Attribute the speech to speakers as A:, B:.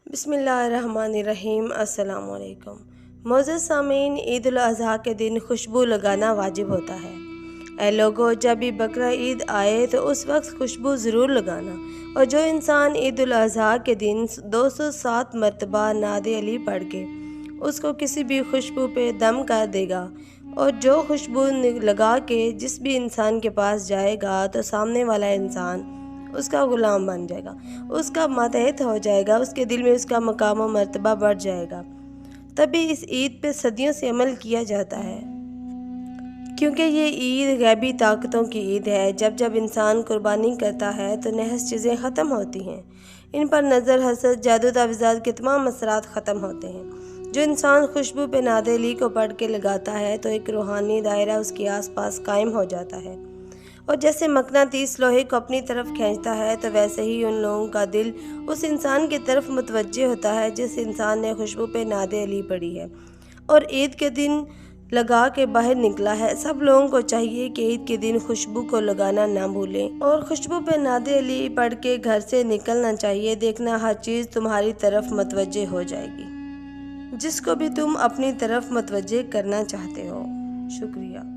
A: बिस्मिल्लाहिर्रहमानिर्रहीम। अस्सलाम वालेकुम। मोअज़्ज़ज़ सामीन, ईद उल अज़हा के दिन खुशबू लगाना वाजिब होता है। ऐ लोगो, जब भी बकरा ईद आए तो उस वक्त खुशबू ज़रूर लगाना। और जो इंसान ईद उल अज़हा के दिन 207 मरतबा नादे अली पढ़ के उसको किसी भी खुशबू पे दम कर देगा और जो खुशबू लगा के जिस भी इंसान के पास जाएगा तो सामने वाला इंसान उसका ग़ुलाम बन जाएगा, उसका मातहत हो जाएगा, उसके दिल में उसका मकाम व मर्तबा बढ़ जाएगा। तभी इस ईद पे सदियों से अमल किया जाता है, क्योंकि ये ईद गैबी ताकतों की ईद है। जब जब इंसान कुर्बानी करता है तो नहस चीज़ें ख़त्म होती हैं। इन पर नज़र, हसद, जादू, तावीज़ात के तमाम असरात ख़त्म होते हैं। जो इंसान खुशबू पे नादे अली को पढ़ के लगाता है तो एक रूहानी दायरा उसके आसपास कायम हो जाता है, और जैसे मकनातीस लोहे को अपनी तरफ खींचता है तो वैसे ही उन लोगों का दिल उस इंसान की तरफ मुतवज्जे होता है जिस इंसान ने खुशबू पे नादे अली पढ़ी है और ईद के दिन लगा के बाहर निकला है। सब लोगों को चाहिए कि ईद के दिन खुशबू को लगाना ना भूलें और खुशबू पे नादे अली पढ़ के घर से निकलना चाहिए। देखना हर चीज़ तुम्हारी तरफ मुतवज्जे हो जाएगी, जिसको भी तुम अपनी तरफ मुतवज्जे करना चाहते हो। शुक्रिया।